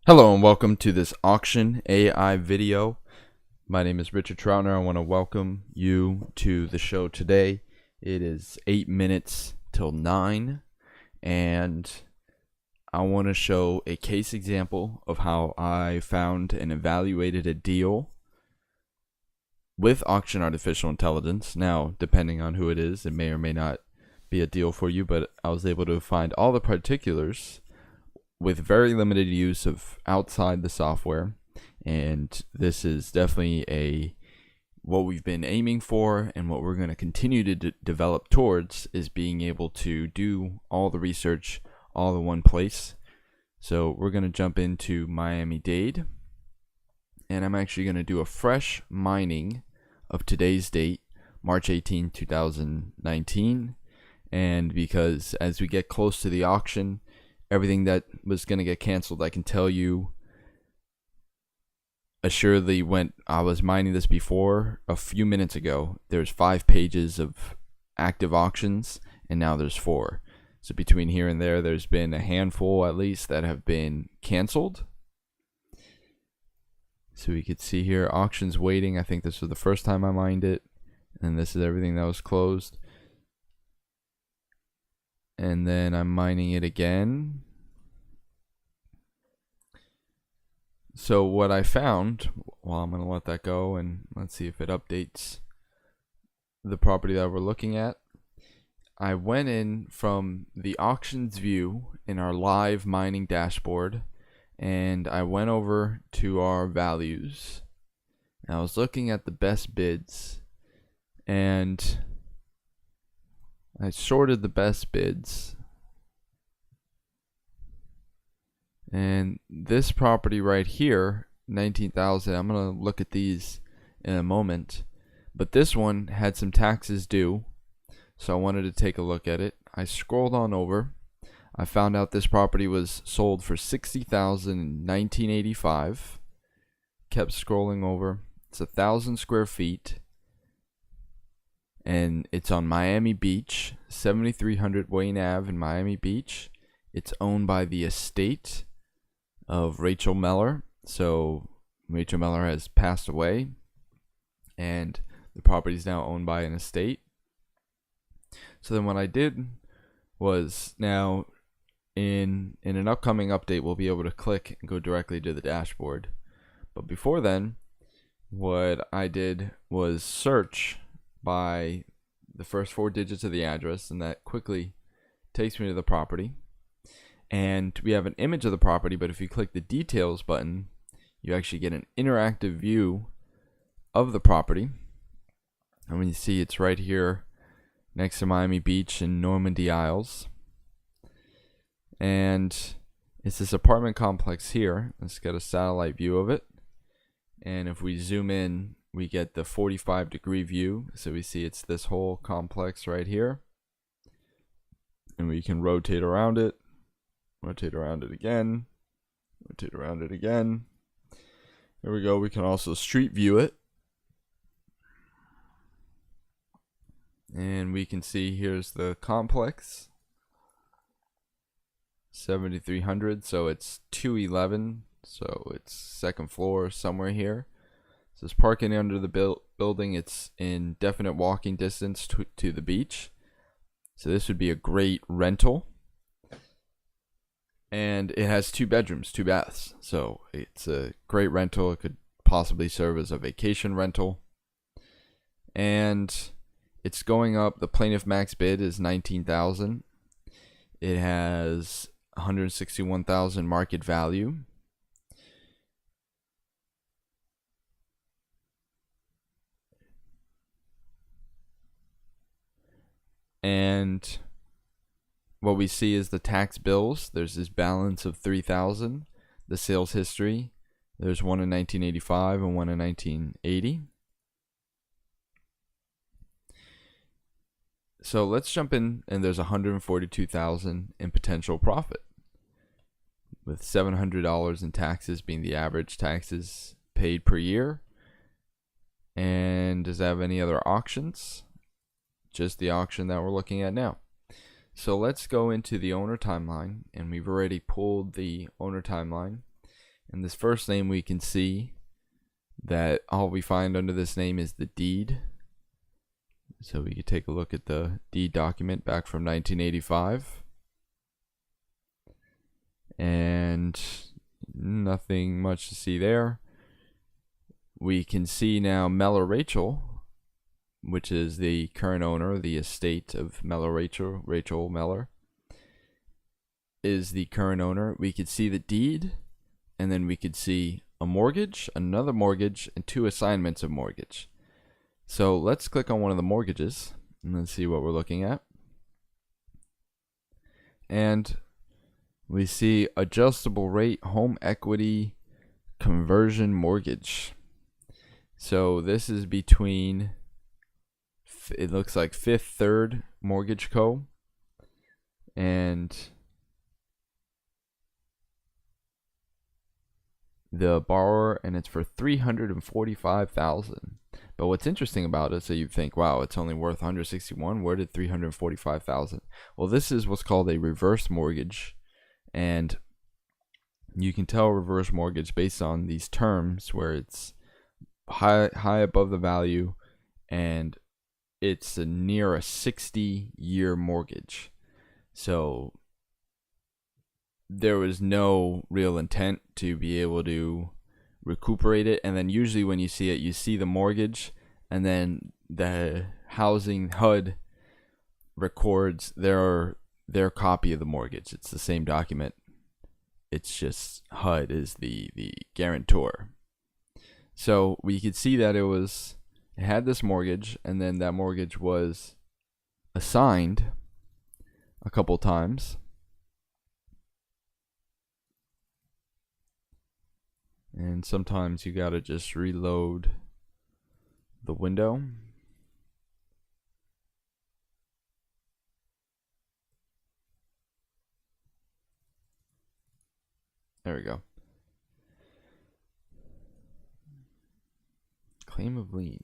Hello and welcome to this auction AI video. My name is Richard Troutner. I want to welcome you to the show today. It is 8 minutes till 9 and I want to show a case example of how I found and evaluated a deal with auction artificial intelligence. Now, depending on who it is, it may or may not be a deal for you, but I was able to find all the particulars with very limited use of outside the software, and this is definitely what we've been aiming for, and what we're going to continue to develop towards is being able to do all the research all in one place. So we're going to jump into Miami Dade, and I'm actually going to do a fresh mining of today's date, March 18, 2019, and because as we get close to the auction, everything that was going to get canceled, I can tell you assuredly, when I was mining this before, a few minutes ago, there's 5 pages of active auctions, and now there's 4. So between here and there's been a handful at least that have been canceled. So we could see here, auctions waiting. I think this was the first time I mined it, and this is everything that was closed. And then I'm mining it again. So what I found, well, I'm going to let that go and let's see if it updates the property that we're looking at. I went in from the auctions view in our live mining dashboard, and I went over to our values. And I was looking at the best bids, and I sorted the best bids, and this property right here, 19,000, I'm going to look at these in a moment, but this one had some taxes due, so I wanted to take a look at it. I scrolled on over. I found out this property was sold for $60,000 in 1985. Kept scrolling over. It's 1,000 square feet. And it's on Miami Beach, 7300 Wayne Ave in Miami Beach. It's owned by the estate of Rachel Meller. So Rachel Meller has passed away, and the property is now owned by an estate. So then what I did was, now in an upcoming update, we'll be able to click and go directly to the dashboard. But before then, what I did was search by the first 4 digits of the address, and that quickly takes me to the property. And we have an image of the property, but if you click the details button, you actually get an interactive view of the property. And when you see, it's right here next to Miami Beach and Normandy Isles. And it's this apartment complex here. Let's get a satellite view of it. And if we zoom in, we get the 45-degree view. So we see it's this whole complex right here. And we can rotate around it again, rotate around it again. There we go. We can also street view it. And we can see here's the complex. 7300, so it's 211, so it's second floor somewhere here. So it's parking under the building. It's in definite walking distance to the beach. So this would be a great rental. And it has 2 bedrooms, 2 baths. So it's a great rental. It could possibly serve as a vacation rental. And it's going up. The plaintiff max bid is $19,000. It has $161,000 market value. And what we see is the tax bills. There's this balance of $3,000. The sales history, there's one in 1985 and one in 1980. So let's jump in, and there's $142,000 in potential profit, with $700 in taxes being the average taxes paid per year. And does it have any other auctions? Just the auction that we're looking at now. So let's go into the owner timeline, and we've already pulled the owner timeline. And this first name, we can see that all we find under this name is the deed. So we could take a look at the deed document back from 1985. And nothing much to see there. We can see now Meller Rachel, which is the current owner, the estate of Meller Rachel Meller, is the current owner. We could see the deed, and then we could see a mortgage, another mortgage, and 2 assignments of mortgage. So let's click on one of the mortgages and then see what we're looking at. And we see adjustable rate home equity conversion mortgage. So this is between, it looks like Fifth Third Mortgage Co. and the borrower, and it's for $345,000. But what's interesting about it, so you think, wow, it's only worth $161,000. Where did $345,000? Well, this is what's called a reverse mortgage, and you can tell reverse mortgage based on these terms where it's high above the value, and it's near a 60-year mortgage. So there was no real intent to be able to recuperate it. And then usually when you see it, you see the mortgage, and then the housing HUD records their copy of the mortgage. It's the same document. It's just HUD is the guarantor. So we could see that it had this mortgage, and then that mortgage was assigned a couple times. And sometimes you gotta just reload the window. There we go. Claim of lien.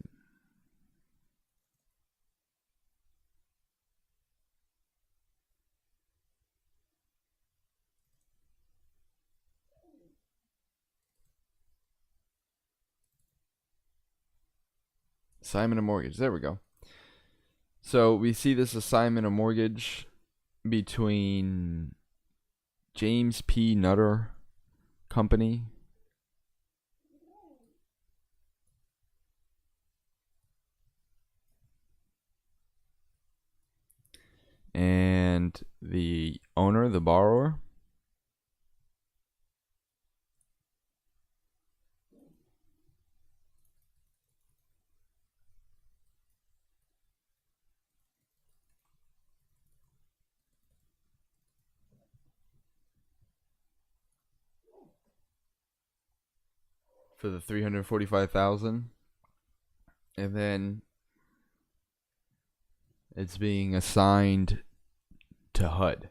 Assignment of mortgage. There we go. So we see this assignment of mortgage between James P. Nutter Company and the owner, the borrower. For the $345,000, and then it's being assigned to HUD.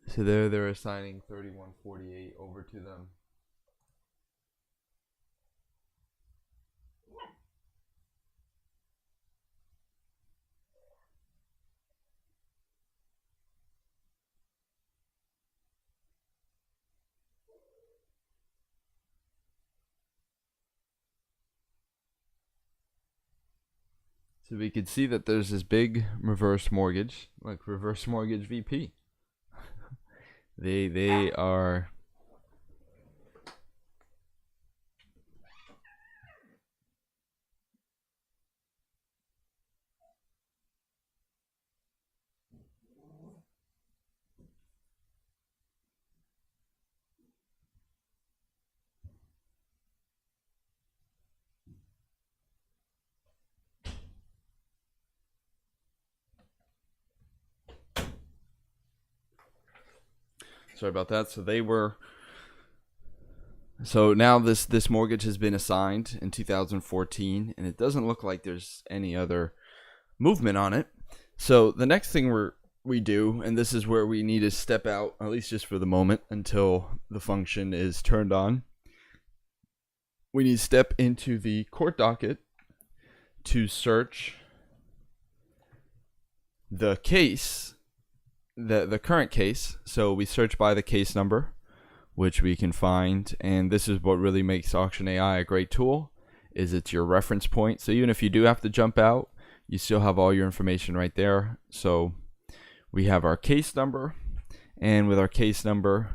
So they're assigning $3148 over to them. So we could see that there's this big reverse mortgage, like reverse mortgage VP. They are sorry about that. So now this mortgage has been assigned in 2014, and it doesn't look like there's any other movement on it. So the next thing we do, and this is where we need to step out, at least just for the moment, until the function is turned on. We need to step into the court docket to search the case, the current case. So we search by the case number, which we can find, and this is what really makes Auction AI a great tool, is it's your reference point. So even if you do have to jump out, you still have all your information right there. So we have our case number, and with our case number,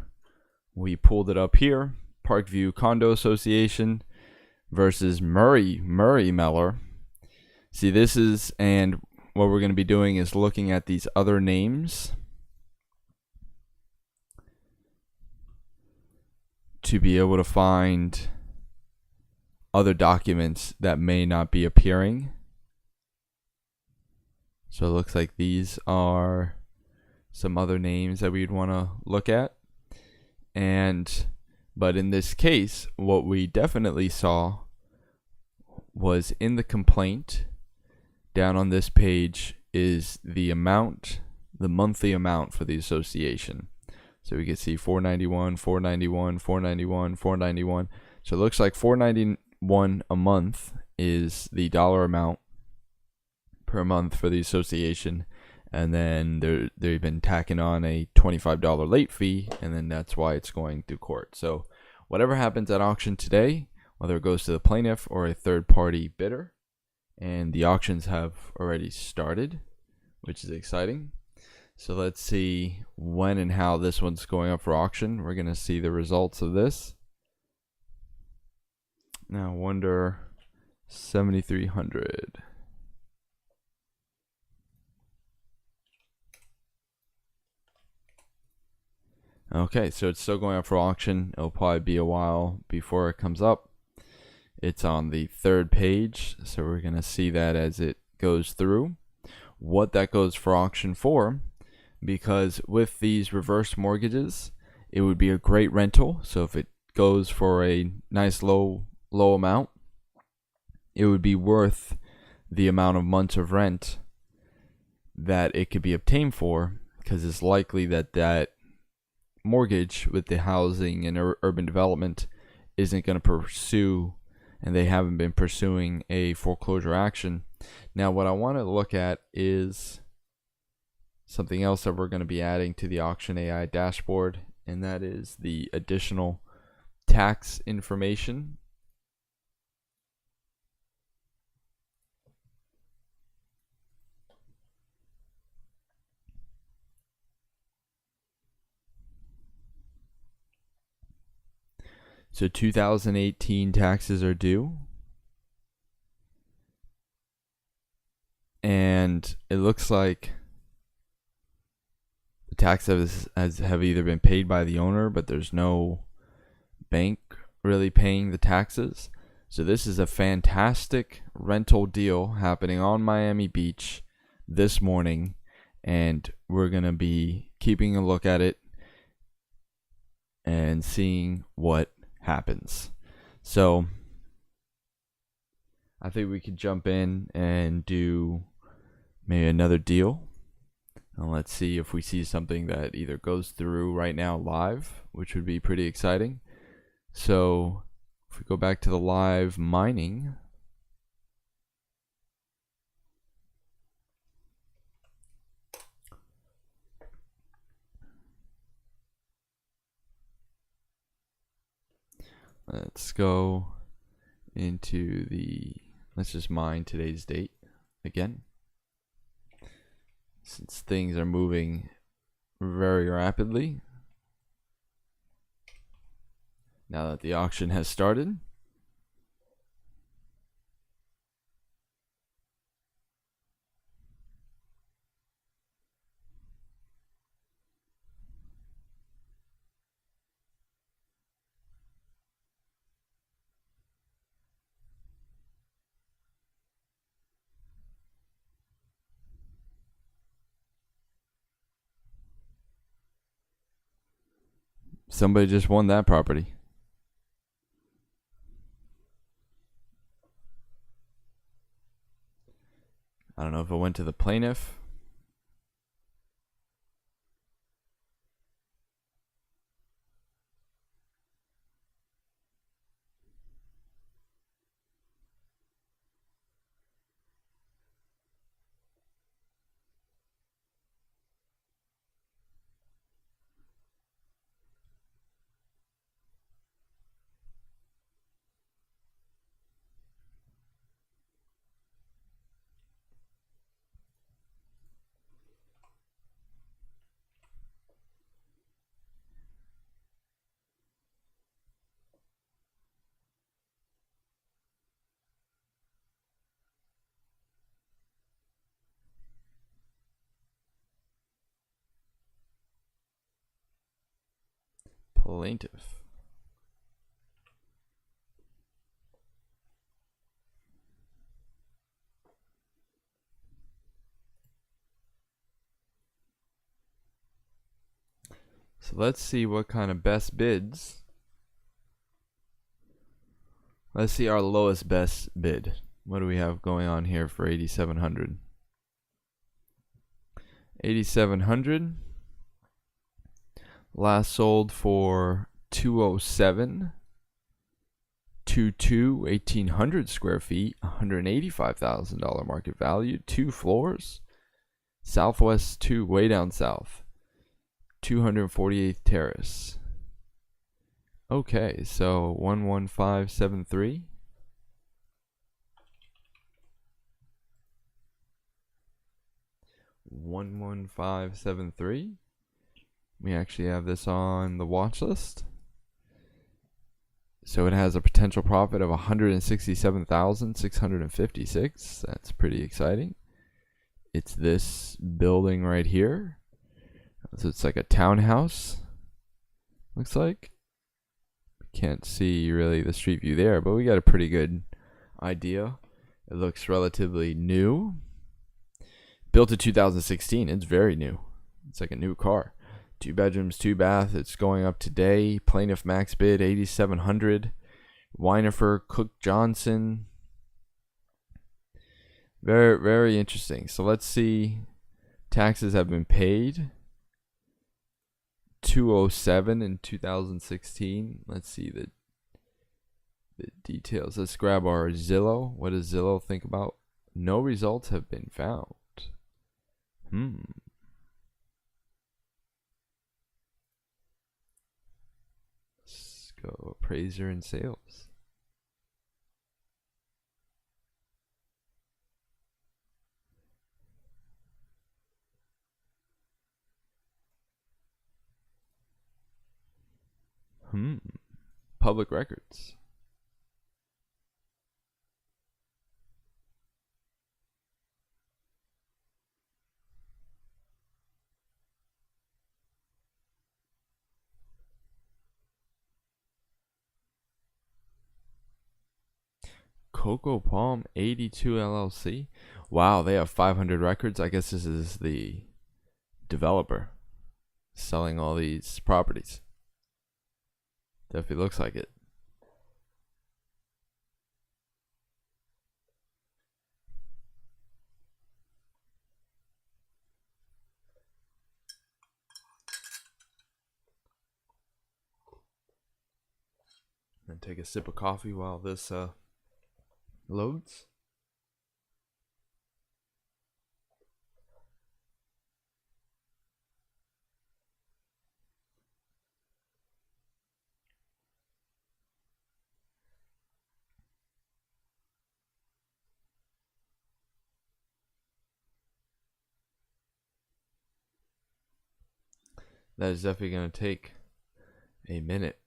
we pulled it up here. Parkview Condo Association versus Murray Meller. See, this is, and what we're going to be doing is looking at these other names to be able to find other documents that may not be appearing. So it looks like these are some other names that we'd want to look at. But in this case, what we definitely saw was in the complaint, down on this page, is the amount, the monthly amount for the association. So we can see $491, $491, $491, $491. So it looks like $491 a month is the dollar amount per month for the association, and then they've been tacking on a $25 late fee, and then that's why it's going to court. So whatever happens at auction today, whether it goes to the plaintiff or a third-party bidder, and the auctions have already started, which is exciting. So let's see when and how this one's going up for auction. We're going to see the results of this. Now, wonder 7,300. Okay, so it's still going up for auction. It'll probably be a while before it comes up. It's on the third page, so we're going to see that as it goes through. What that goes for auction for, because with these reverse mortgages, it would be a great rental. So if it goes for a nice low amount, it would be worth the amount of months of rent that it could be obtained for, because it's likely that that mortgage with the housing and urban development isn't going to pursue, and they haven't been pursuing, a foreclosure action. Now what I want to look at is something else that we're going to be adding to the Auction AI dashboard, and that is the additional tax information. So 2018 taxes are due, and it looks like the taxes have either been paid by the owner, but there's no bank really paying the taxes. So this is a fantastic rental deal happening on Miami Beach this morning, and we're going to be keeping a look at it and seeing what happens. So I think we could jump in and do maybe another deal, and let's see if we see something that either goes through right now live, which would be pretty exciting. So if we go back to the live mining, let's go into let's just mine today's date again, since things are moving very rapidly now that the auction has started. Somebody just won that property. I don't know if it went to the plaintiff. plaintiff. So let's see what kind of best bids. Let's see our lowest best bid. What do we have going on here for 8,700? 8,700. Last sold for 207. 1,800 square feet, $185,000 market value, 2 floors. Southwest 2, way down south. 248th Terrace. Okay, so 11573. We actually have this on the watch list. So it has a potential profit of 167,656. That's pretty exciting. It's this building right here. So it's like a townhouse. Looks like. Can't see really the street view there, but we got a pretty good idea. It looks relatively new. Built in 2016. It's very new. It's like a new car. 2 bedrooms, 2 bath. It's going up today. Plaintiff max bid 8,700. Weinifer, Cook Johnson. Very, very interesting. So let's see. Taxes have been paid. 207 in 2016. Let's see the details. Let's grab our Zillow. What does Zillow think about? No results have been found. Let's go appraiser and sales. Public records. Coco Palm 82 LLC. Wow, they have 500 records. I guess this is the developer selling all these properties. Definitely looks like it. And take a sip of coffee while this loads. That is definitely going to take a minute.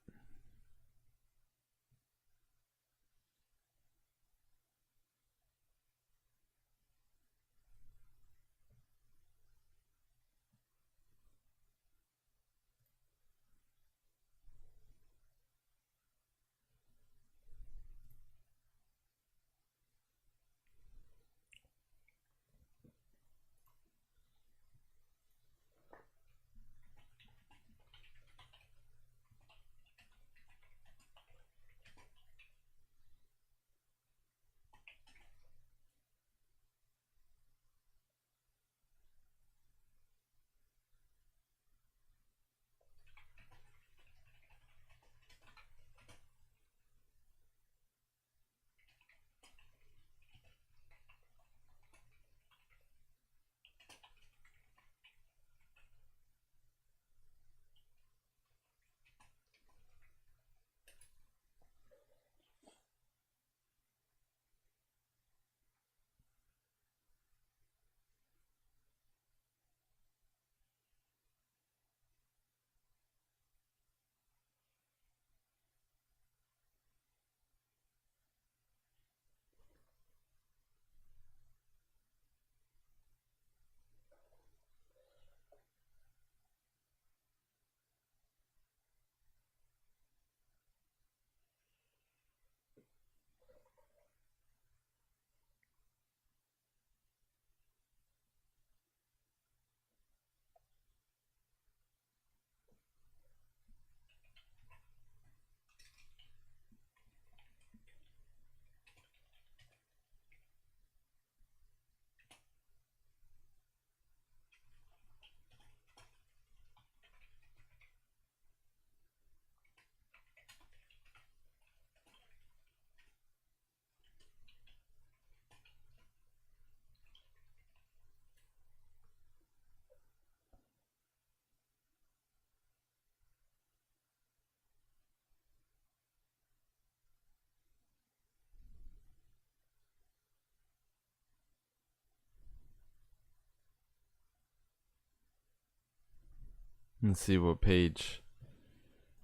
Let's see what page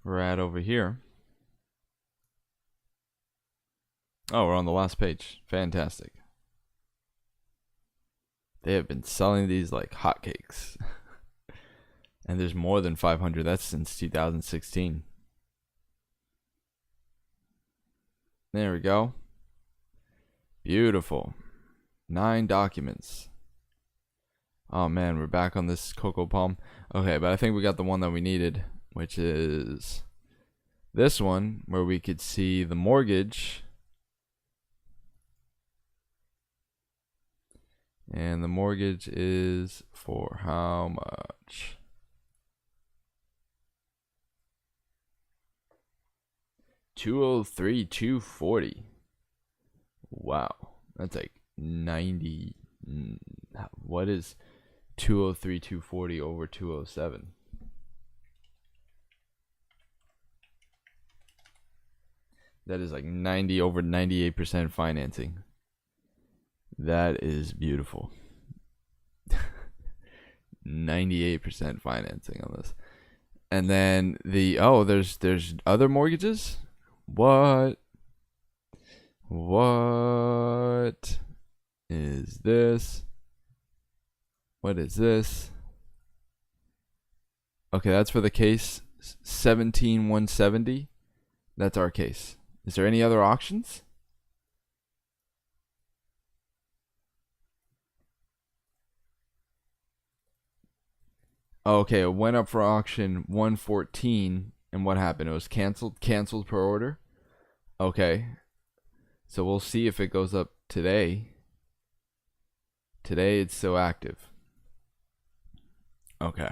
we're at over here. Oh, we're on the last page. Fantastic. They have been selling these like hotcakes. And there's more than 500. That's since 2016. There we go. Beautiful. 9 documents. Oh man, we're back on this Cocoa Palm. Okay, but I think we got the one that we needed, which is this one, where we could see the mortgage. And the mortgage is for how much? $203,240. Wow, that's like 90. What is 203,240 over 207? That is like 90 over 98% financing. That is beautiful. 98% financing on this. And then there's other mortgages? What is this? What is this? Okay, that's for the case 17170. That's our case. Is there any other auctions? Okay, it went up for auction 114, and what happened? It was canceled per order. Okay, so we'll see if it goes up today. Today it's still active. Okay,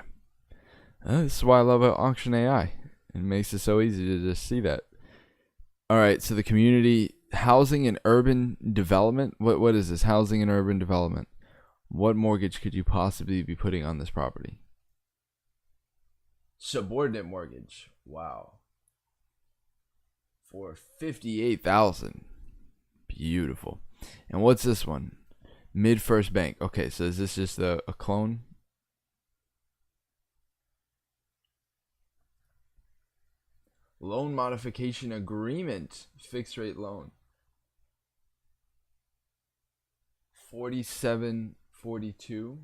this is why I love Auction AI. It makes it so easy to just see that. All right, so the community housing and urban development. What is this? Housing and urban development. What mortgage could you possibly be putting on this property? Subordinate mortgage. Wow. For $58,000. Beautiful. And what's this one? Mid-First Bank. Okay, so is this just a clone? Loan modification agreement. Fixed rate loan. 4742.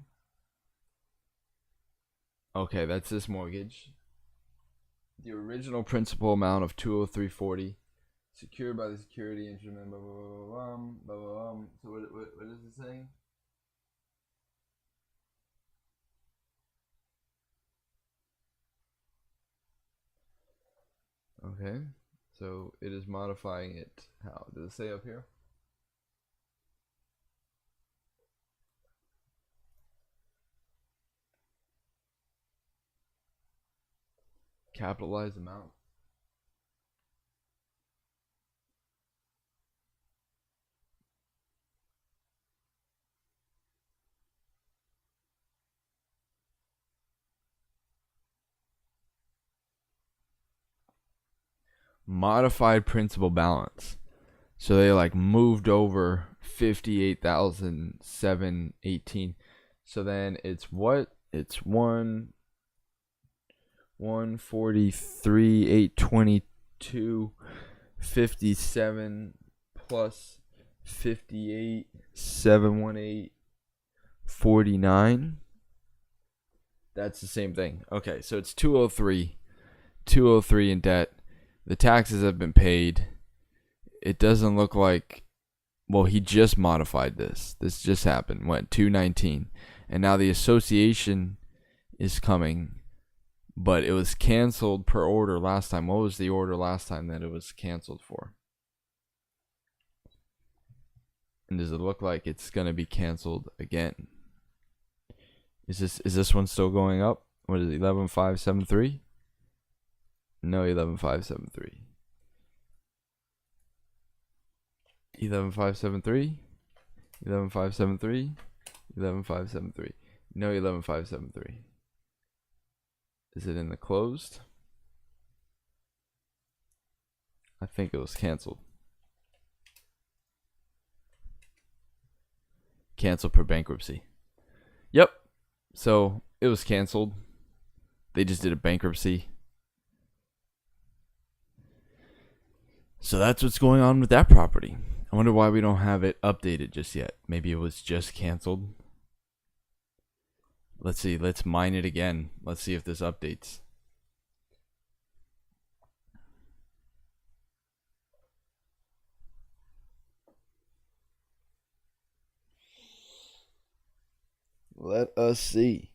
Okay, that's this mortgage. The original principal amount of $203,40, secured by the security instrument. Blah blah blah blah blah blah. So what is it saying? Okay, so it is modifying it. How does it say up here? Capitalized amount. Modified principal balance. So they like moved over 58,718. So then it's what? It's 143,822, 57 plus 58,718, 49. That's the same thing. Okay, so it's 203 in debt. The taxes have been paid. It doesn't look like, well, he just modified this. This just happened. Went 219. And now the association is coming, but it was canceled per order last time. What was the order last time that it was canceled for? And does it look like it's going to be canceled again? Is this one still going up? What is it, 11,573? No, 11,573. 11,573. 11,573. 11,573. No, 11,573. Is it in the closed? I think it was canceled. Canceled per bankruptcy. Yep. So it was canceled. They just did a bankruptcy. So that's what's going on with that property. I wonder why we don't have it updated just yet. Maybe it was just canceled. Let's see. Let's mine it again. Let's see if this updates. Let us see.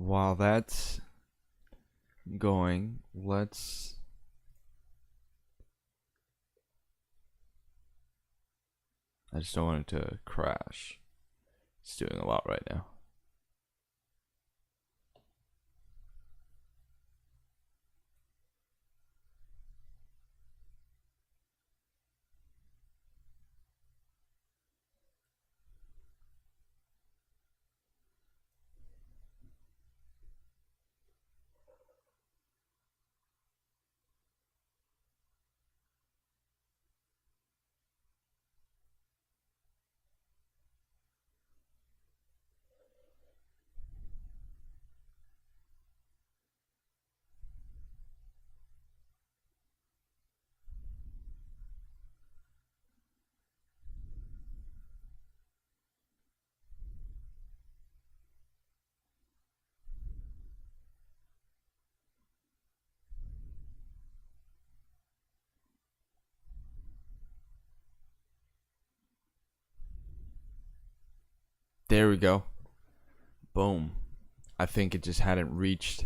While that's going, I just don't want it to crash. It's doing a lot right now. There we go. Boom. I think it just hadn't reached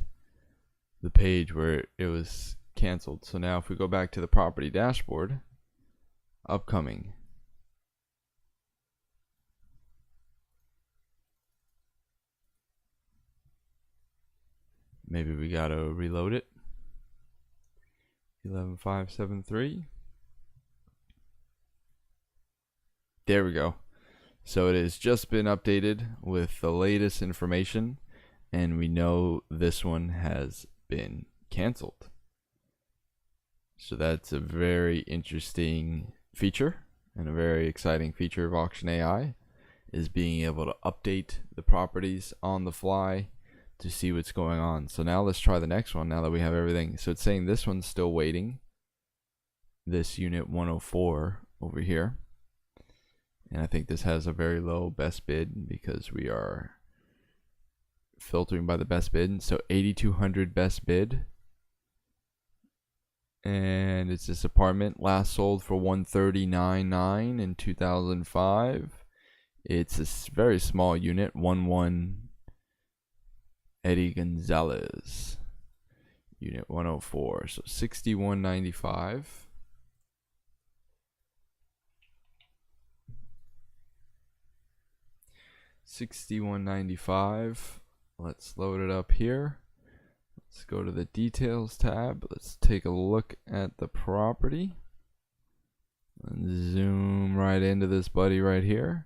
the page where it was canceled. So now if we go back to the property dashboard, upcoming. Maybe we gotta reload it. 11573. There we go. So it has just been updated with the latest information, and we know this one has been canceled. So that's a very interesting feature and a very exciting feature of Auction AI, is being able to update the properties on the fly to see what's going on. So now let's try the next one now that we have everything. So it's saying this one's still waiting. This unit 104 over here. And I think this has a very low best bid because we are filtering by the best bid. So 8,200 best bid. And it's this apartment last sold for $139,900 in 2005. It's a very small unit, 11 Eddie Gonzalez. Unit 104. So 6195. $61.95. Let's load it up here. Let's go to the details tab. Let's take a look at the property and zoom right into this buddy right here.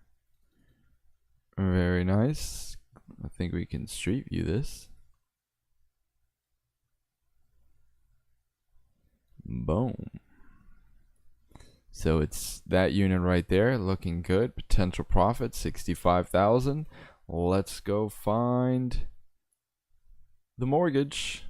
Very nice. I think we can street view this. Boom. So it's that unit right there, looking good. Potential profit $65,000. Let's go find the mortgage.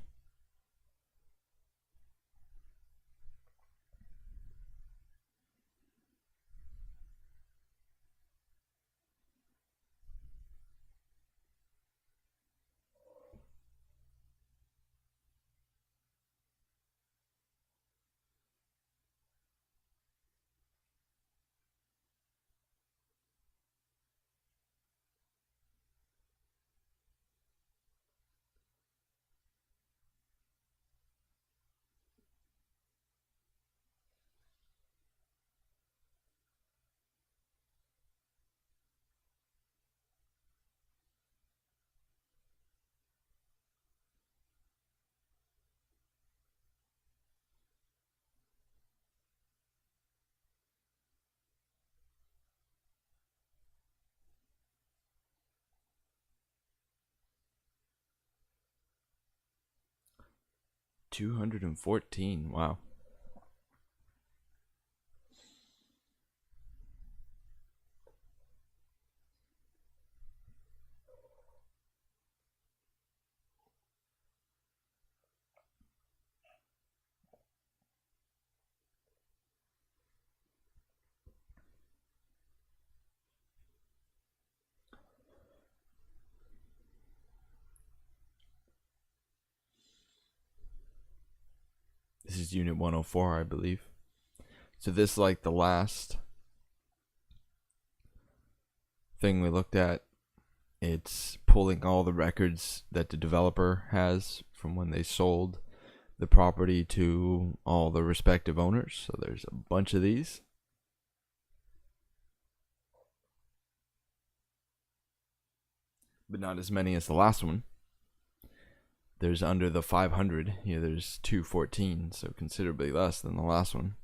$214. Wow. This is unit 104, I believe. So this is like the last thing we looked at. It's pulling all the records that the developer has from when they sold the property to all the respective owners. So there's a bunch of these. But not as many as the last one. There's under the 500. Here there's 214, so considerably less than the last one.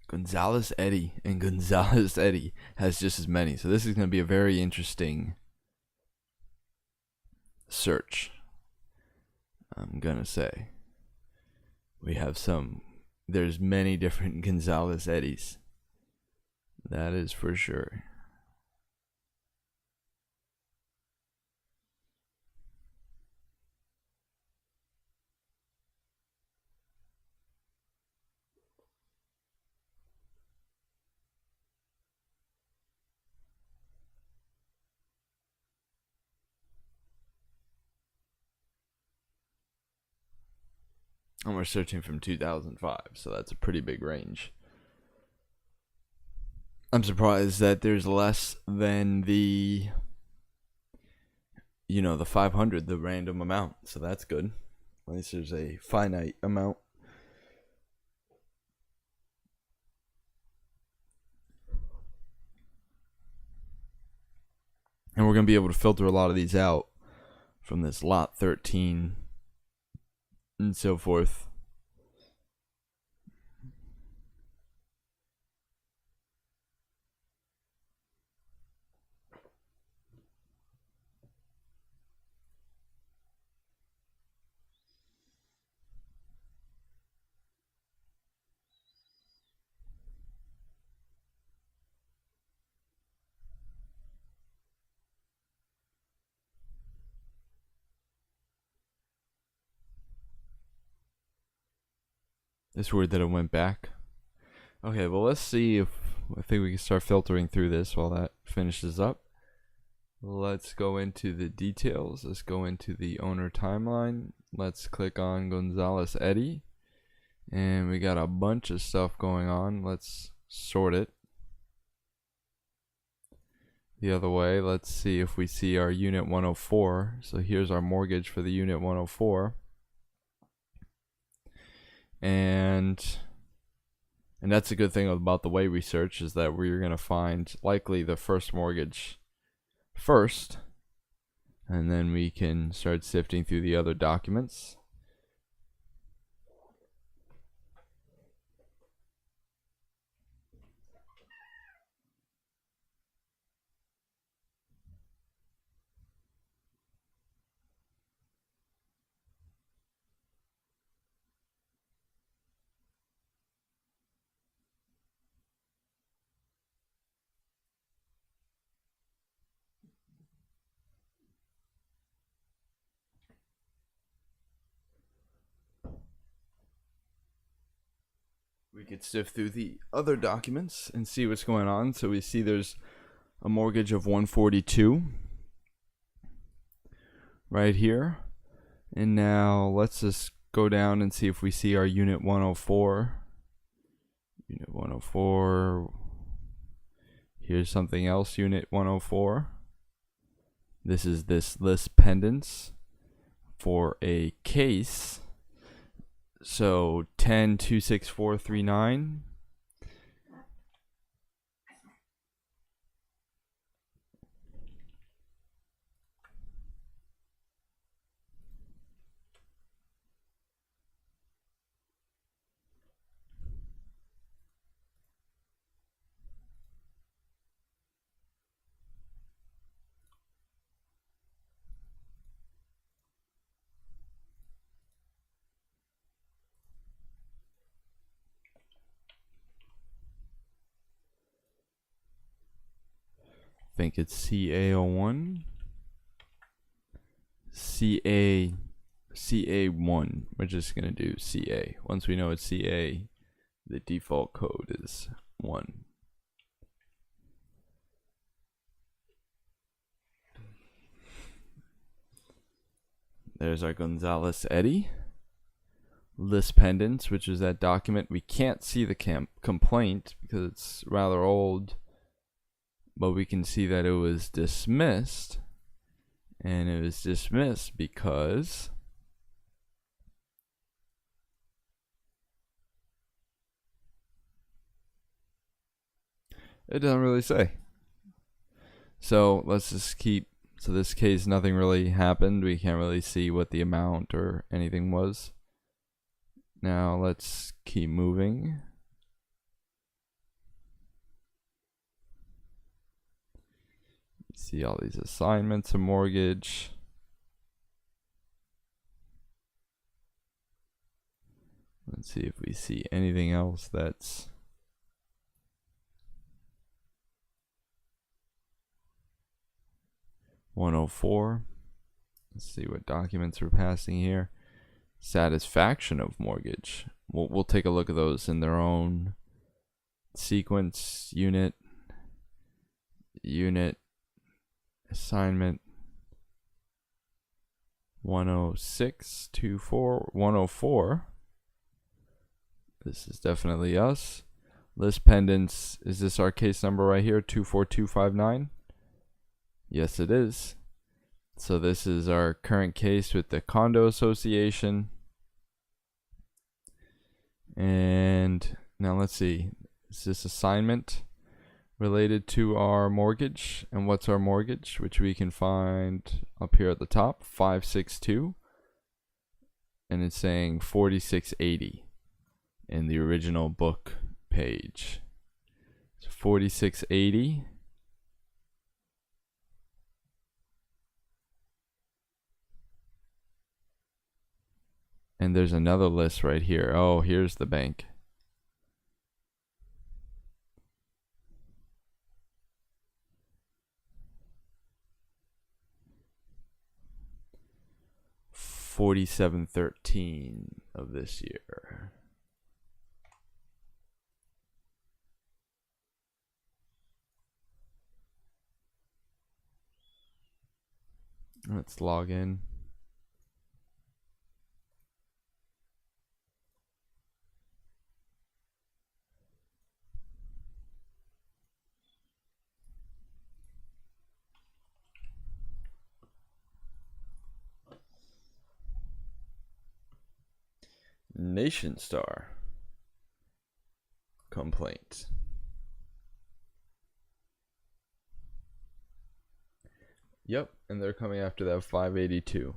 Gonzalez Eddy, and Gonzalez Eddy has just as many. So this is going to be a very interesting search, I'm going to say. We have there's many different Gonzalez Eddys. That is for sure. And we're searching from 2005, so that's a pretty big range. I'm surprised that there's less than the 500, the random amount. So that's good. At least there's a finite amount. And we're going to be able to filter a lot of these out from this lot 13 and so forth. It's weird that it went back. Okay, well, let's see if I think we can start filtering through this while that finishes up. Let's go into the details. Let's go into the owner timeline. Let's click on Gonzalez Eddy. And we got a bunch of stuff going on. Let's sort it the other way. Let's see if we see our unit 104. So here's our mortgage for the unit 104. And that's a good thing about the way we search, is that we're going to find likely the first mortgage first, and then we can start sifting through the other documents. could sift through the other documents and see what's going on. So we see there's a mortgage of 142 right here. And now let's just go down and see if we see our unit 104. Unit 104. Here's something else, unit 104. This is this list pendants for a case. So 10-26439. I think it's CA01. CA1. We're just gonna do CA. Once we know it's CA, the default code is 1. There's our Gonzalez Eddy list pendants, which is that document. We can't see the complaint because it's rather old, but we can see that it was dismissed, and it was dismissed because it doesn't really say. So let's just keep. So this case, nothing really happened. We can't really see what the amount or anything was. Now let's keep moving. See all these assignments of mortgage. Let's see if we see anything else that's $104. Let's see what documents we're passing here. Satisfaction of mortgage. We'll take a look at those in their own sequence. Unit, assignment 10624 104. This is definitely us. List pendants. Is this our case number right here? 24259. Yes, it is. So this is our current case with the condo association. And now let's see. Is this assignment related to our mortgage? And what's our mortgage? Which we can find up here at the top, 562. And it's saying 4680 in the original book page. So 4680. And there's another list right here. Oh, here's the bank. $47.13 of this year. Let's log in. Nation Star complaint. Yep, and they're coming after that 582.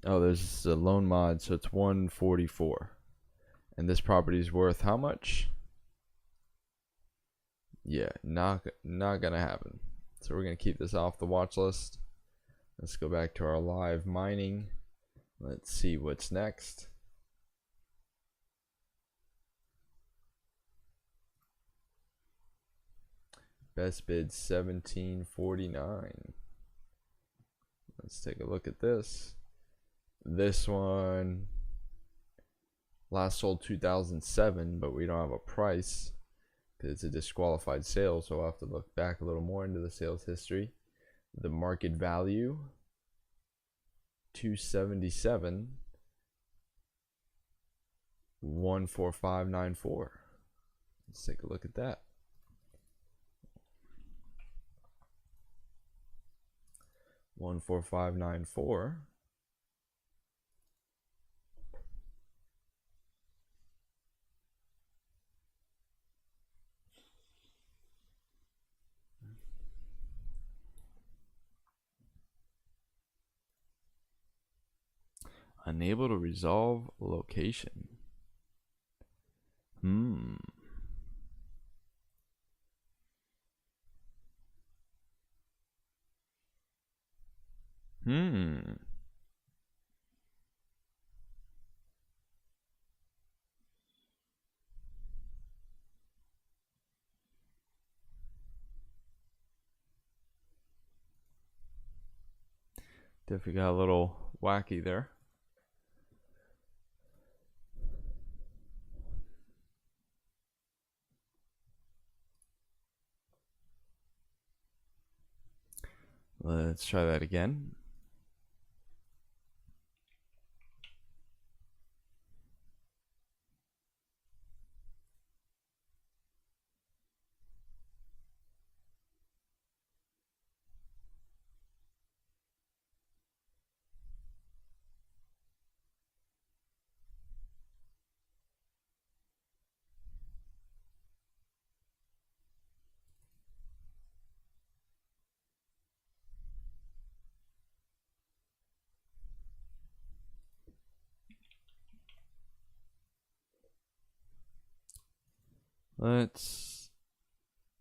Oh, there's a loan mod, so it's 144. And this property is worth how much? Yeah, not gonna happen. So we're gonna keep this off the watch list. Let's go back to our live mining. Let's see what's next. Best bid 1749. Let's take a look at this. This one last sold 2007, but we don't have a price because it's a disqualified sale, so I'll have to look back a little more into the sales history. The market value 277, 14594. Let's take a look at that. $14594. Unable to resolve location. Hmm. Definitely got a little wacky there. Let's try that again.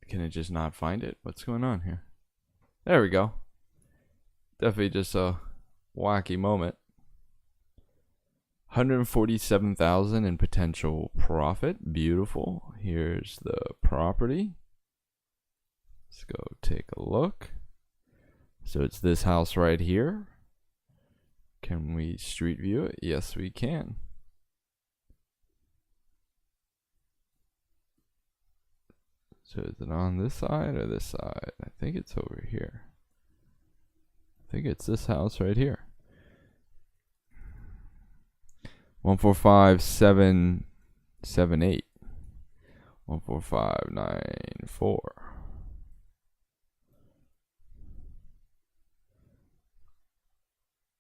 Can it just not find it? What's going on here? There we go. Definitely just a wacky moment. 147,000 in potential profit. Beautiful. Here's the property. Let's go take a look. So it's this house right here. Can we street view it? Yes, we can. So is it on this side or this side? I think it's over here. I think it's this house right here. 145,778. 145,994.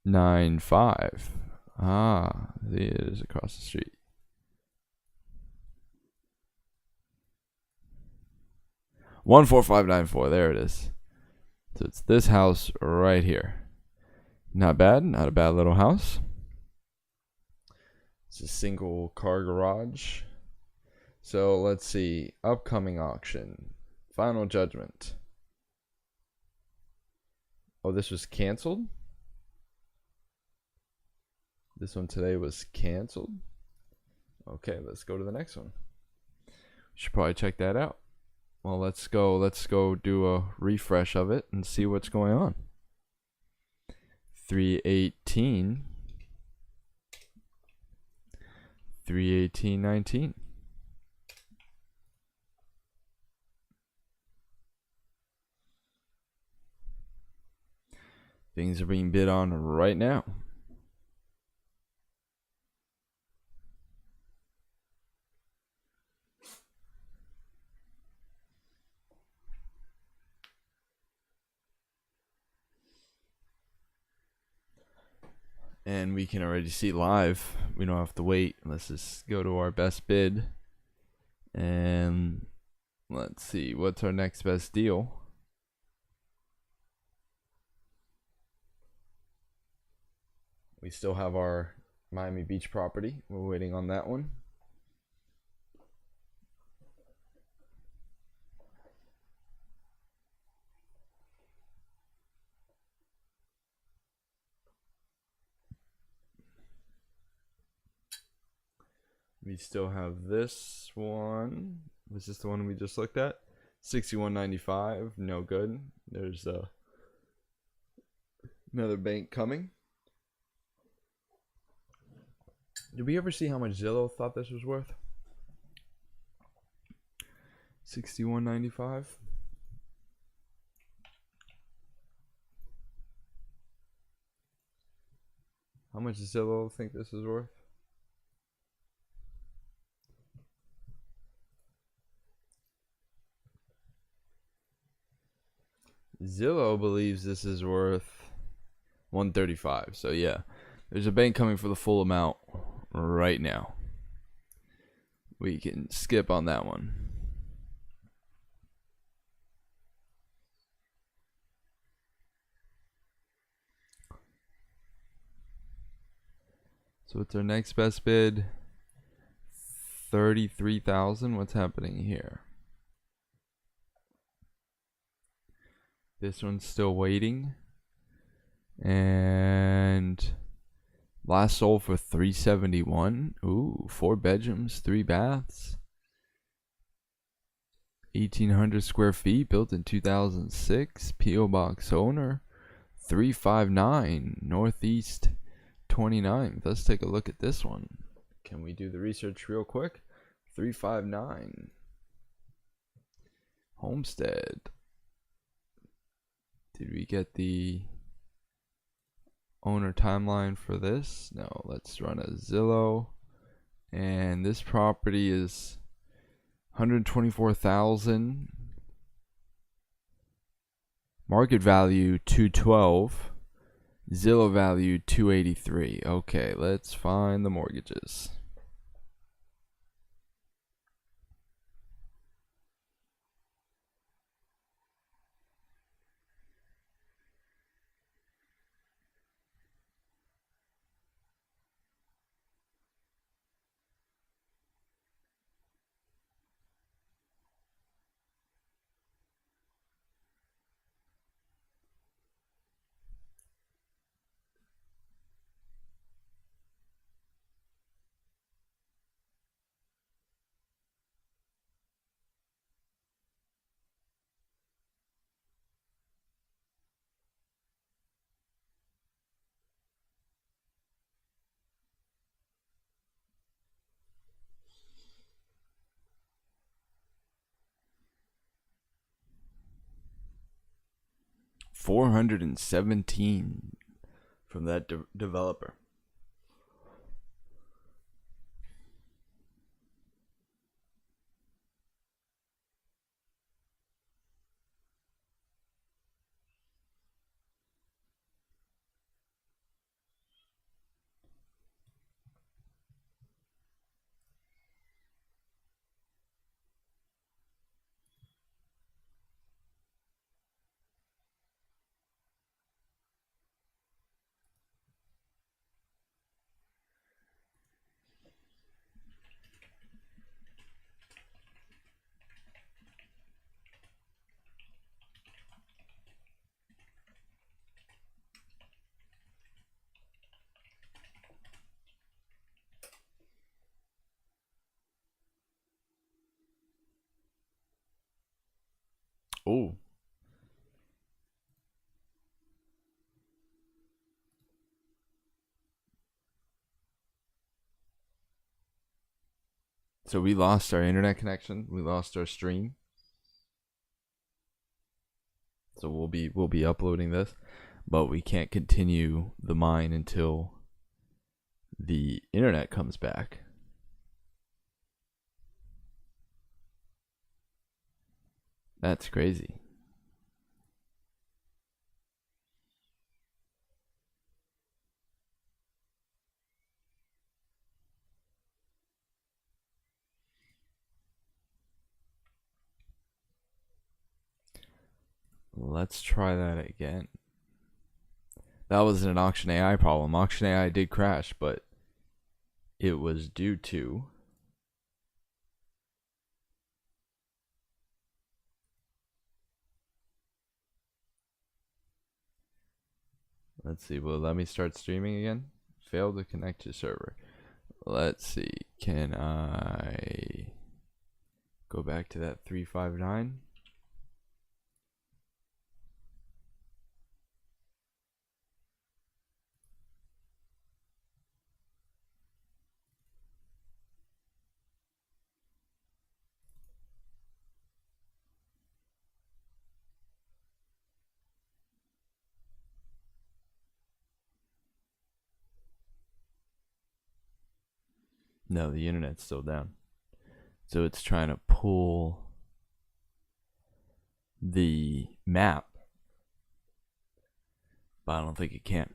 95. Ah, it is across the street. 14594. There it is. So it's this house right here. Not bad. Not a bad little house. It's a single car garage. So let's see. Upcoming auction. Final judgment. Oh, this was canceled? This one today was canceled? Okay, let's go to the next one. We should probably check that out. Well, let's go do a refresh of it and see what's going on. 318. 318.19. Things are being bid on right now. And we can already see live. We don't have to wait. Let's just go to our best bid. And let's see. What's our next best deal? We still have our Miami Beach property. We're waiting on that one. We still have this one. Was this the one we just looked at? 61.95. No good. There's another bank coming. Did we ever see how much Zillow thought this was worth? $61.95. How much does Zillow think this is worth? Zillow believes this is worth 135. So yeah, there's a bank coming for the full amount right now. We can skip on that one. So what's our next best bid? 33,000. What's happening here? This one's still waiting. And last sold for 371. Ooh, 4 bedrooms, 3 baths. 1,800 square feet, built in 2006. P.O. Box owner. 359 Northeast 29th. Let's take a look at this one. Can we do the research real quick? 359 Homestead. Did we get the owner timeline for this? No, let's run a Zillow. And this property is 124,000. Market value 212. Zillow value 283. Okay, let's find the mortgages. $417 from that developer. Oh. So we lost our internet connection. We lost our stream. So we'll be uploading this, but we can't continue the mine until the internet comes back. That's crazy. Let's try that again. That was an Auction AI problem. Auction AI did crash, but it was due to let's see, will it let me start streaming again? Failed to connect to server. Let's see, can I go back to that 359? No, the internet's still down. So it's trying to pull the map, but I don't think it can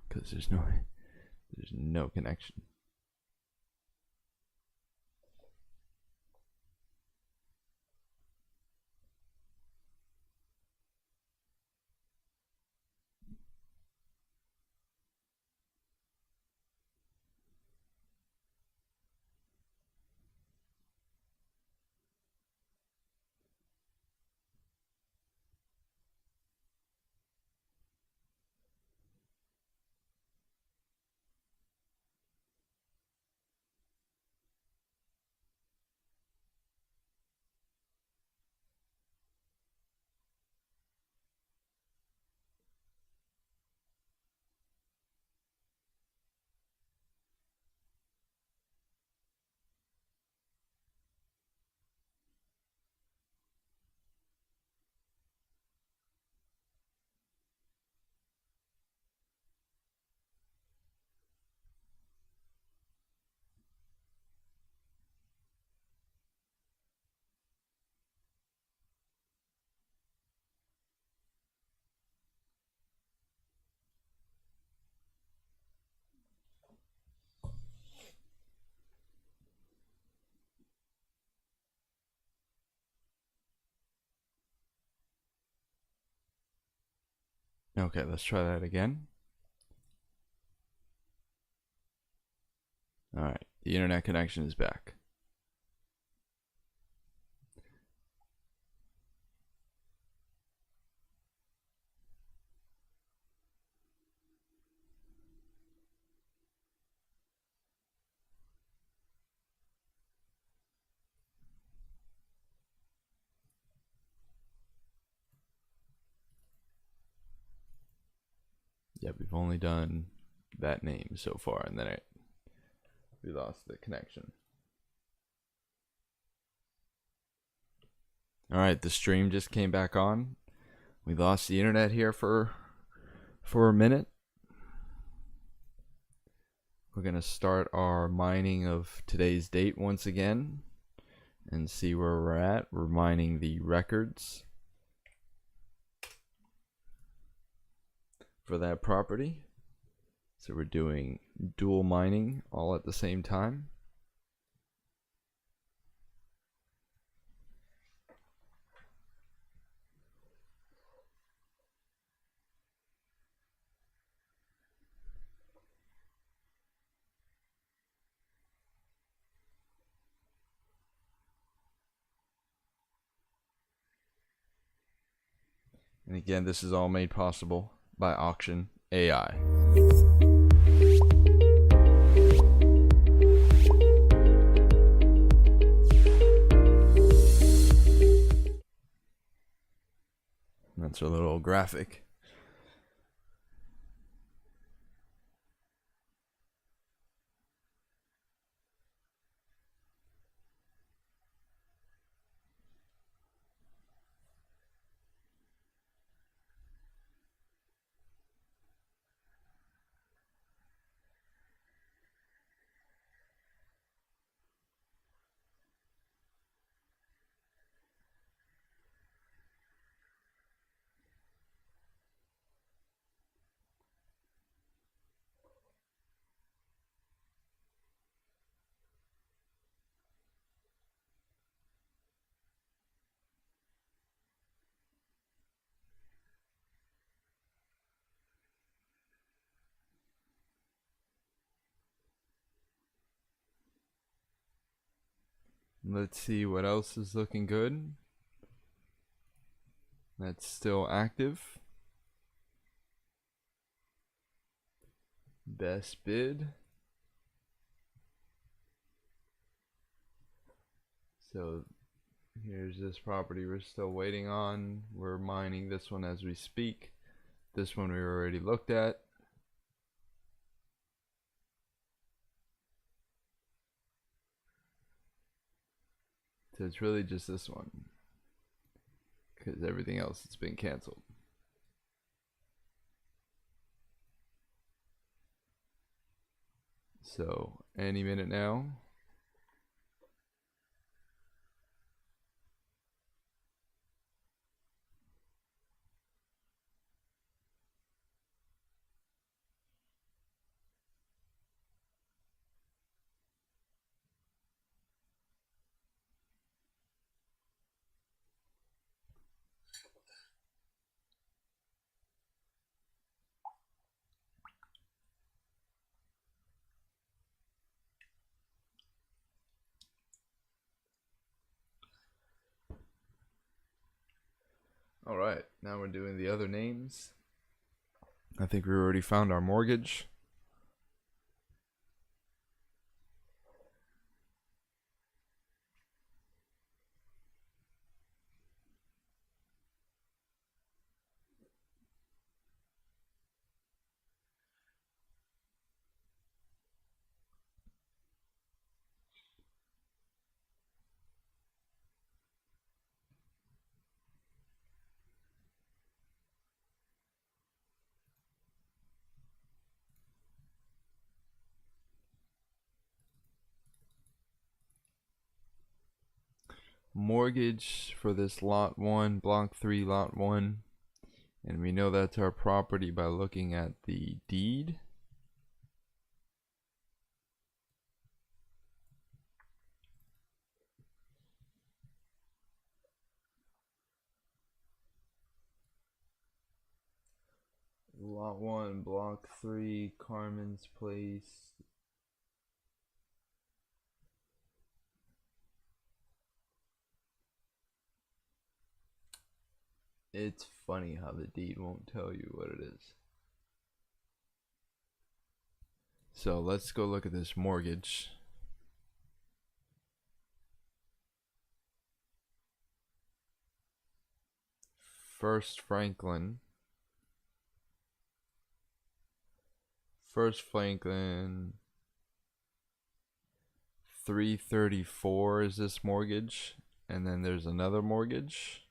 because there's no connection. Okay, let's try that again. All right, the internet connection is back. Yeah, we've only done that name so far, and then we lost the connection. All right, the stream just came back on. We lost the internet here for a minute. We're gonna start our mining of today's date once again and see where we're at. We're mining the records for that property. So we're doing dual mining all at the same time. And again, this is all made possible by Auction AI. That's our little graphic. Let's see what else is looking good. That's still active. Best bid. So here's this property we're still waiting on. We're mining this one as we speak. This one we already looked at. So it's really just this one, because everything else has been canceled. So any minute now. All right, now we're doing the other names. I think we already found our mortgage. Mortgage for this lot 1, block 3, lot 1. And we know that's our property by looking at the deed. Lot 1, block 3, Carmen's Place. It's funny how the deed won't tell you what it is. So let's go look at this mortgage. First Franklin, 334 is this mortgage, and then there's another mortgage.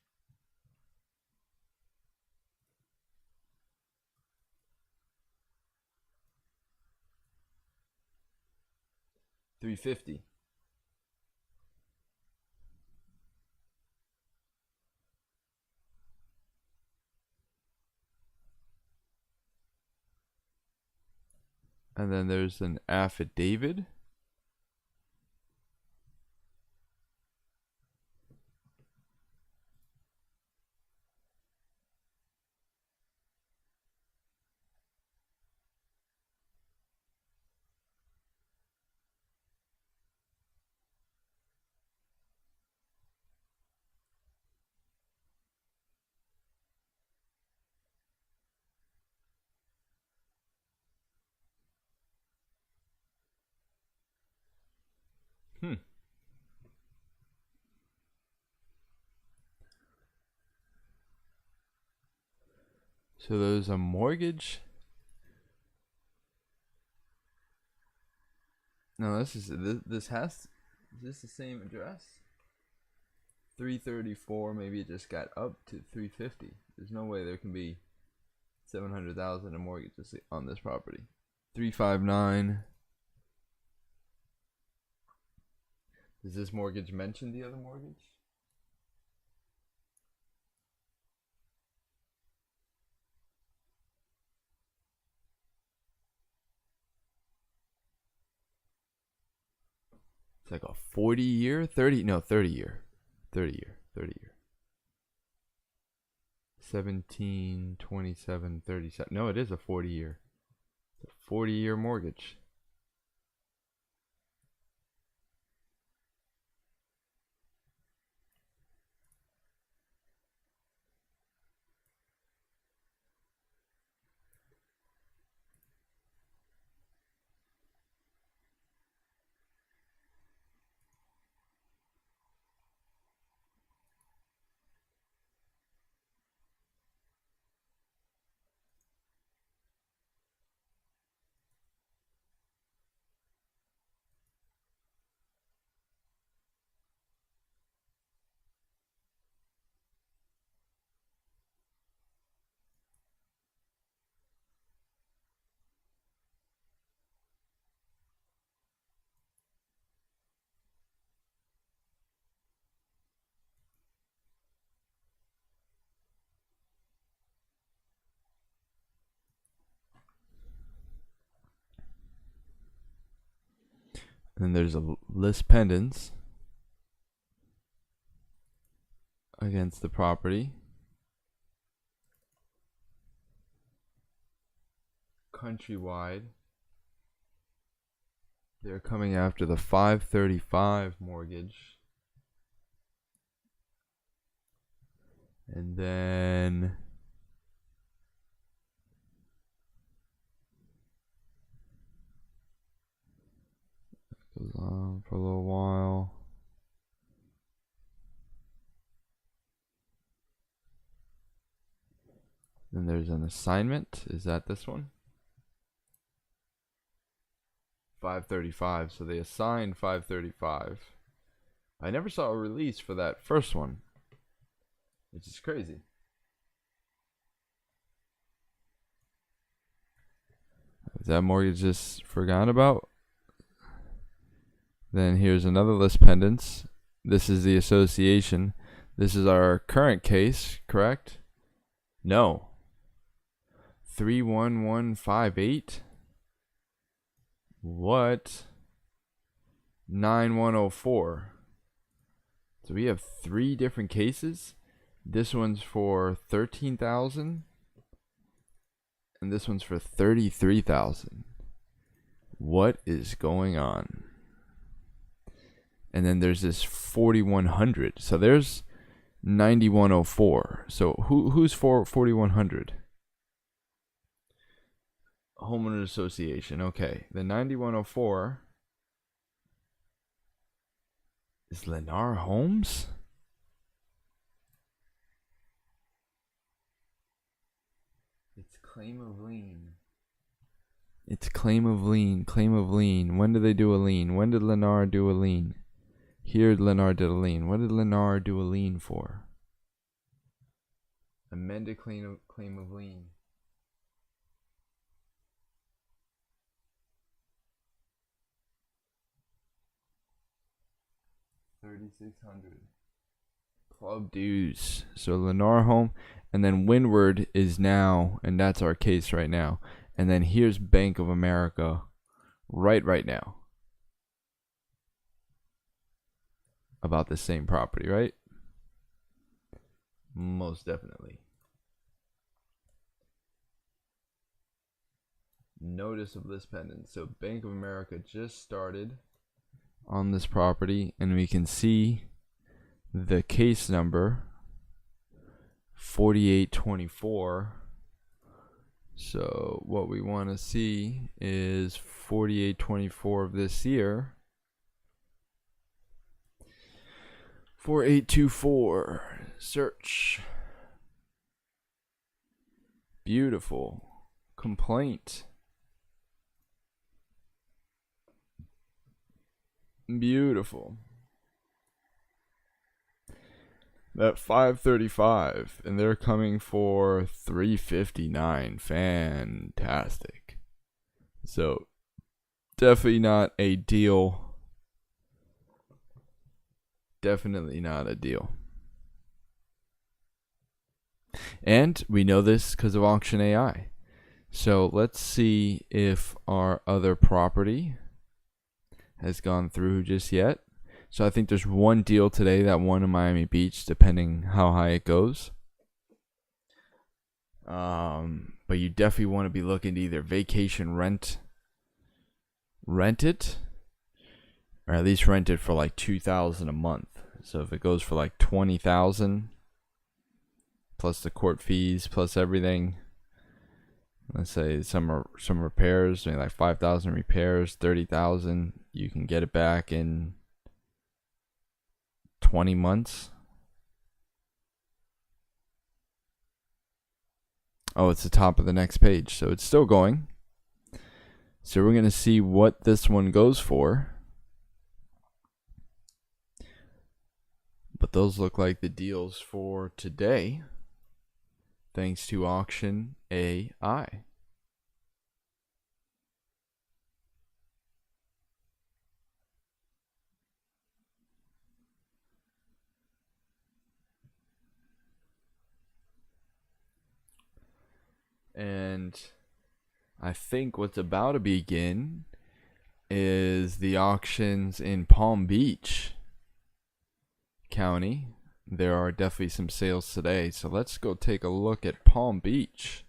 $350. And then there's an affidavit. So there's a mortgage. No, this is the same address? 334, maybe it just got up to 350. There's no way there can be 700,000 in mortgages on this property. 359. Does this mortgage mention the other mortgage? It's like a 40 year, 30, no, 30 year. 30 year, 30 year. 17, 27, 37. No, it is a 40 year. It's a 40-year mortgage. And there's a list pendants against the property. Countrywide. They're coming after the 535 mortgage. And then goes on for a little while. Then there's an assignment. Is that this one? 535. So they assigned 535. I never saw a release for that first one, which is crazy. Is that mortgage just forgotten about? Then here's another list pendants. This is the association. This is our current case, correct? No. 31158. What? 9104. So we have 3 different cases. This one's for 13,000 and this one's for 33,000. What is going on? And then there's this 4100. So there's 9104. So who's for 4100? Homeowners Association. Okay. The 9104 is Lennar Homes? It's claim of lien. It's claim of lien. Claim of lien. When did they do a lien? When did Lennar do a lien? Here Lennar did a lien. What did Lennar do a lien for? Amended claim of lien. $3,600. Club dues. So Lennar Home, and then Windward is now, and that's our case right now. And then here's Bank of America, right now. About the same property, right? Most definitely. Notice of list pendants. So Bank of America just started on this property, and we can see the case number 4824. So what we want to see is 4824 of this year. 4824. Search. Beautiful. Complaint. Beautiful. That 535, and they're coming for 359. Fantastic. So definitely not a deal. Definitely not a deal. And we know this because of Auction AI. So let's see if our other property has gone through just yet. So I think there's one deal today that won in Miami Beach, depending how high it goes. But you definitely want to be looking to either vacation rent it, or at least rent it for like $2,000 a month. So if it goes for like $20,000 plus the court fees plus everything, let's say some repairs, maybe like 5,000 repairs, 30,000, you can get it back in 20 months. Oh, it's the top of the next page, so it's still going. So we're going to see what this one goes for. But those look like the deals for today, thanks to Auction AI. And I think what's about to begin is the auctions in Palm Beach County. There are definitely some sales today, so let's go take a look at Palm Beach.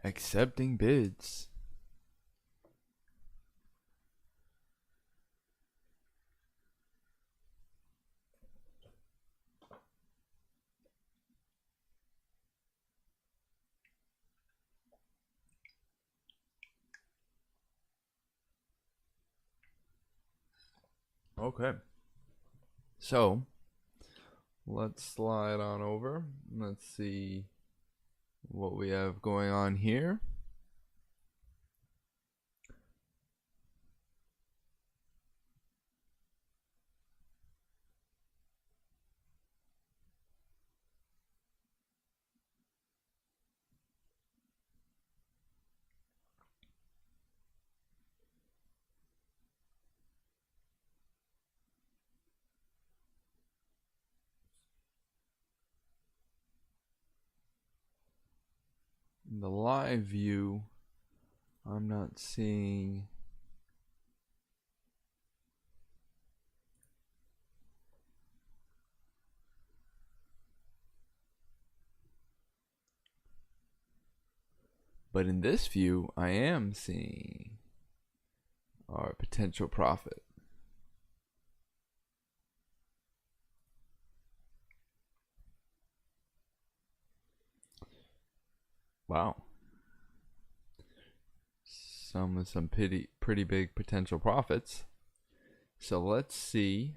Accepting bids. Okay. So, let's slide on over. Let's see what we have going on here. In the live view, I'm not seeing but in this view, I am seeing our potential profit. Wow. Some pretty big potential profits. So let's see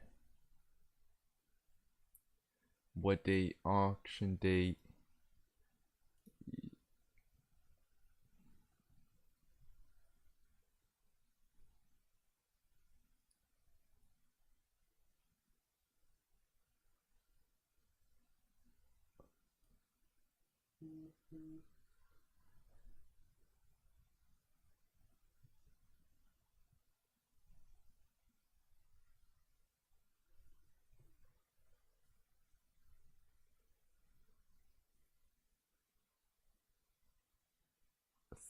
what date, auction date.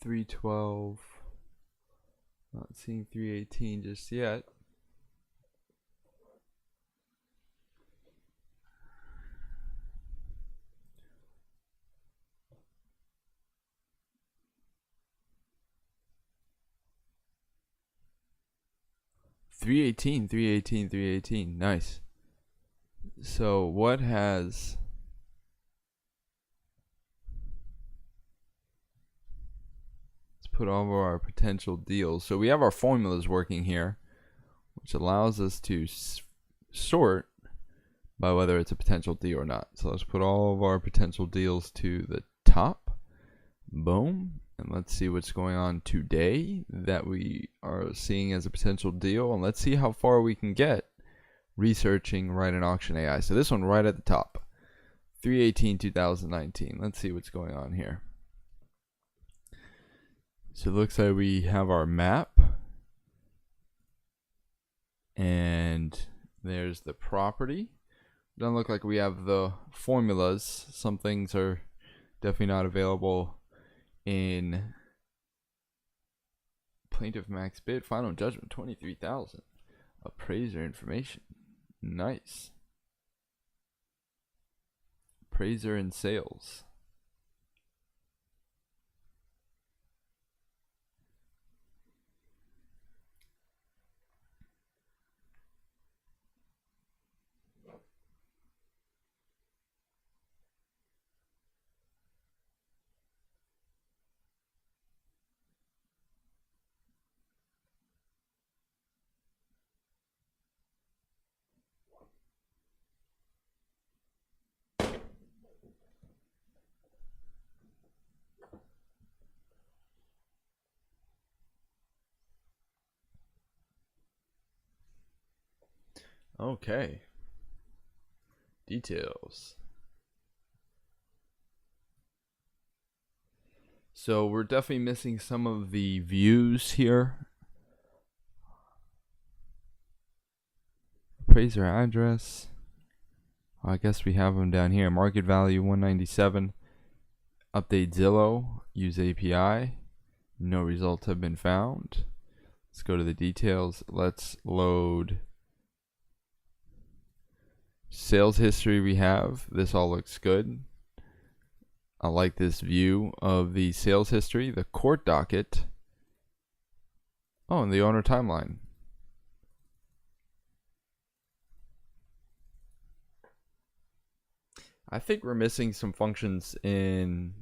$312. Not seeing $318 just yet. $318. Nice. So what has put all of our potential deals. So we have our formulas working here, which allows us to sort by whether it's a potential deal or not. So let's put all of our potential deals to the top. Boom. And let's see what's going on today that we are seeing as a potential deal. And let's see how far we can get researching Write an Auction AI. So this one right at the top, 3/18/2019. Let's see what's going on here. So it looks like we have our map. And there's the property. Doesn't look like we have the formulas. Some things are definitely not available in plaintiff max bid, final judgment, 23,000. Appraiser information. Nice. Appraiser and sales. Okay. Details. So we're definitely missing some of the views here. Appraiser address. I guess we have them down here. Market value 197. Update Zillow. Use API. No results have been found. Let's go to the details. Let's load sales history. We have this. All looks good. I like this view of the sales history, the court docket. Oh, and the owner timeline. I think we're missing some functions in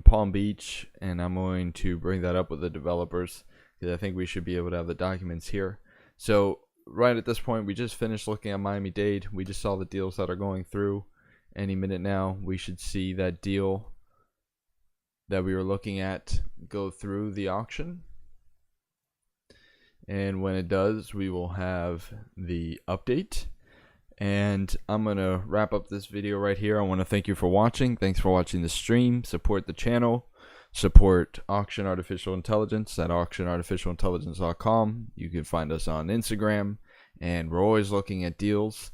Palm Beach, and I'm going to bring that up with the developers because I think we should be able to have the documents here. So right at this point, we just finished looking at Miami-Dade. We just saw the deals that are going through. Any minute now, we should see that deal that we were looking at go through the auction. And when it does, we will have the update. And I'm going to wrap up this video right here. I want to thank you for watching. Thanks for watching the stream. Support the channel. Support Auction Artificial Intelligence at auctionartificialintelligence.com. You can find us on Instagram. And we're always looking at deals.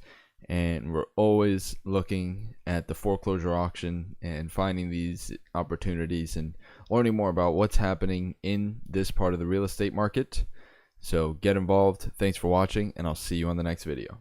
And we're always looking at the foreclosure auction and finding these opportunities and learning more about what's happening in this part of the real estate market. So get involved. Thanks for watching, and I'll see you on the next video.